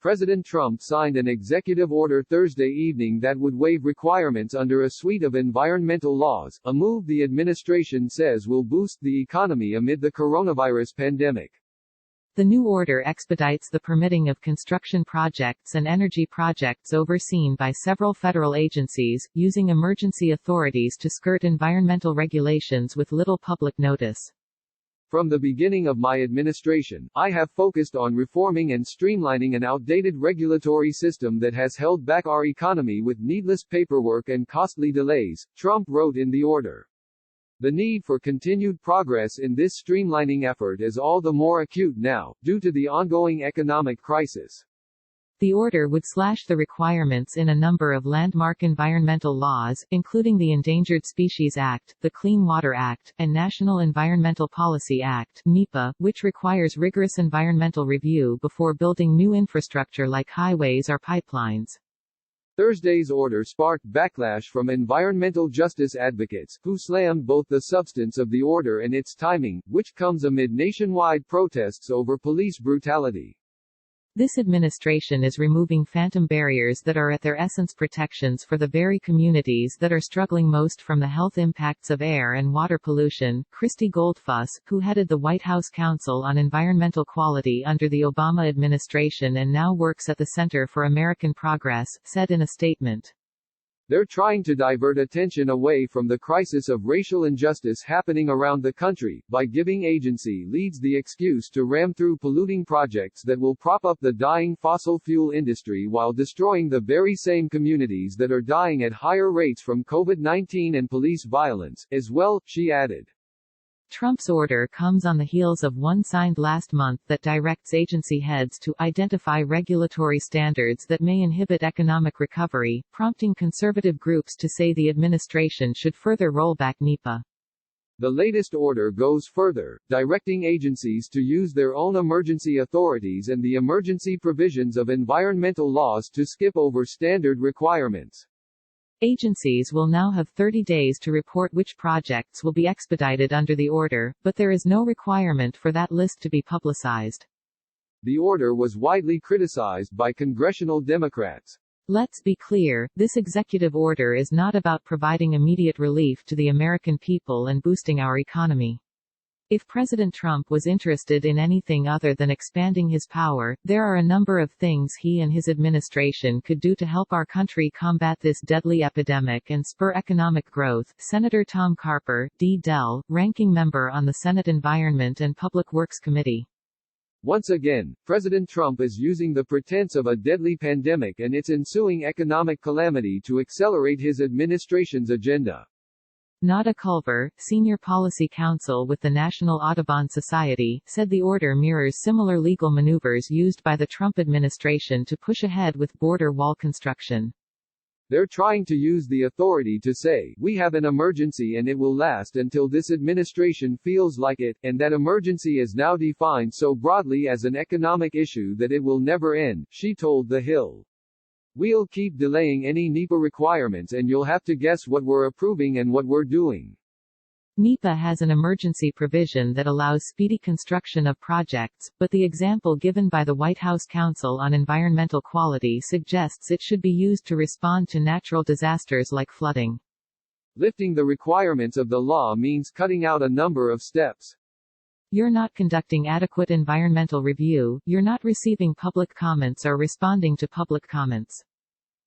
President Trump signed an executive order Thursday evening that would waive requirements under a suite of environmental laws, a move the administration says will boost the economy amid the coronavirus pandemic. The new order expedites the permitting of construction projects and energy projects overseen by several federal agencies, using emergency authorities to skirt environmental regulations with little public notice. From the beginning of my administration, I have focused on reforming and streamlining an outdated regulatory system that has held back our economy with needless paperwork and costly delays, Trump wrote in the order. The need for continued progress in this streamlining effort is all the more acute now, due to the ongoing economic crisis. The order would slash the requirements in a number of landmark environmental laws, including the Endangered Species Act, the Clean Water Act, and National Environmental Policy Act (NEPA), which requires rigorous environmental review before building new infrastructure like highways or pipelines. Thursday's order sparked backlash from environmental justice advocates, who slammed both the substance of the order and its timing, which comes amid nationwide protests over police brutality. This administration is removing phantom barriers that are at their essence protections for the very communities that are struggling most from the health impacts of air and water pollution. Christy Goldfuss, who headed the White House Council on Environmental Quality under the Obama administration and now works at the Center for American Progress, said in a statement, "They're trying to divert attention away from the crisis of racial injustice happening around the country, by giving agency leads the excuse to ram through polluting projects that will prop up the dying fossil fuel industry while destroying the very same communities that are dying at higher rates from COVID-19 and police violence, as well," she added. Trump's order comes on the heels of one signed last month that directs agency heads to identify regulatory standards that may inhibit economic recovery, prompting conservative groups to say the administration should further roll back NEPA. The latest order goes further, directing agencies to use their own emergency authorities and the emergency provisions of environmental laws to skip over standard requirements. Agencies will now have 30 days to report which projects will be expedited under the order, but there is no requirement for that list to be publicized. The order was widely criticized by congressional Democrats. Let's be clear, this executive order is not about providing immediate relief to the American people and boosting our economy. If President Trump was interested in anything other than expanding his power, there are a number of things he and his administration could do to help our country combat this deadly epidemic and spur economic growth. Senator Tom Carper, D.Del, ranking member on the Senate Environment and Public Works Committee. Once again, President Trump is using the pretense of a deadly pandemic and its ensuing economic calamity to accelerate his administration's agenda. Nada Culver, senior policy counsel with the National Audubon Society, said the order mirrors similar legal maneuvers used by the Trump administration to push ahead with border wall construction. They're trying to use the authority to say, "We have an emergency and it will last until this administration feels like it," and that emergency is now defined so broadly as an economic issue that it will never end, she told TheHill. "We'll keep delaying any NEPA requirements and you'll have to guess what we're approving and what we're doing." NEPA has an emergency provision that allows speedy construction of projects, but the example given by the White House Council on Environmental Quality suggests it should be used to respond to natural disasters like flooding. Lifting the requirements of the law means cutting out a number of steps. You're not conducting adequate environmental review, you're not receiving public comments or responding to public comments.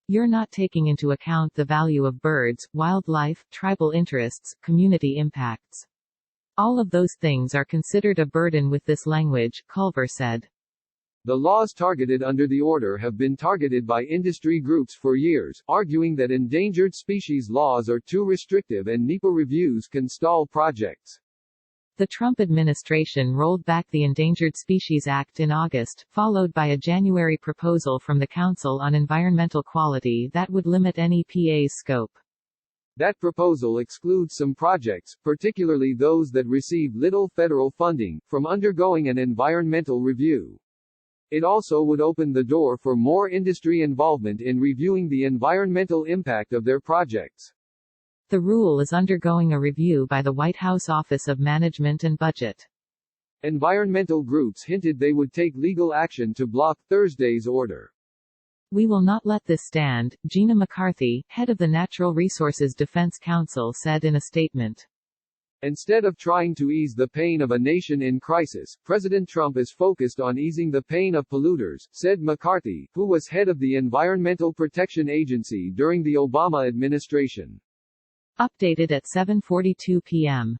You're not taking into account the value of birds, wildlife, tribal interests, community impacts. All of those things are considered a burden with this language, Culver said. The laws targeted under the order have been targeted by industry groups for years, arguing that endangered species laws are too restrictive and NEPA reviews can stall projects. The Trump administration rolled back the Endangered Species Act in August, followed by a January proposal from the Council on Environmental Quality that would limit NEPA's scope. That proposal excludes some projects, particularly those that receive little federal funding, from undergoing an environmental review. It also would open the door for more industry involvement in reviewing the environmental impact of their projects. The rule is undergoing a review by the White House Office of Management and Budget. Environmental groups hinted they would take legal action to block Thursday's order. We will not let this stand, Gina McCarthy, head of the Natural Resources Defense Council said in a statement. Instead of trying to ease the pain of a nation in crisis, President Trump is focused on easing the pain of polluters, said McCarthy, who was head of the Environmental Protection Agency during the Obama administration. Updated at 7:42 p.m.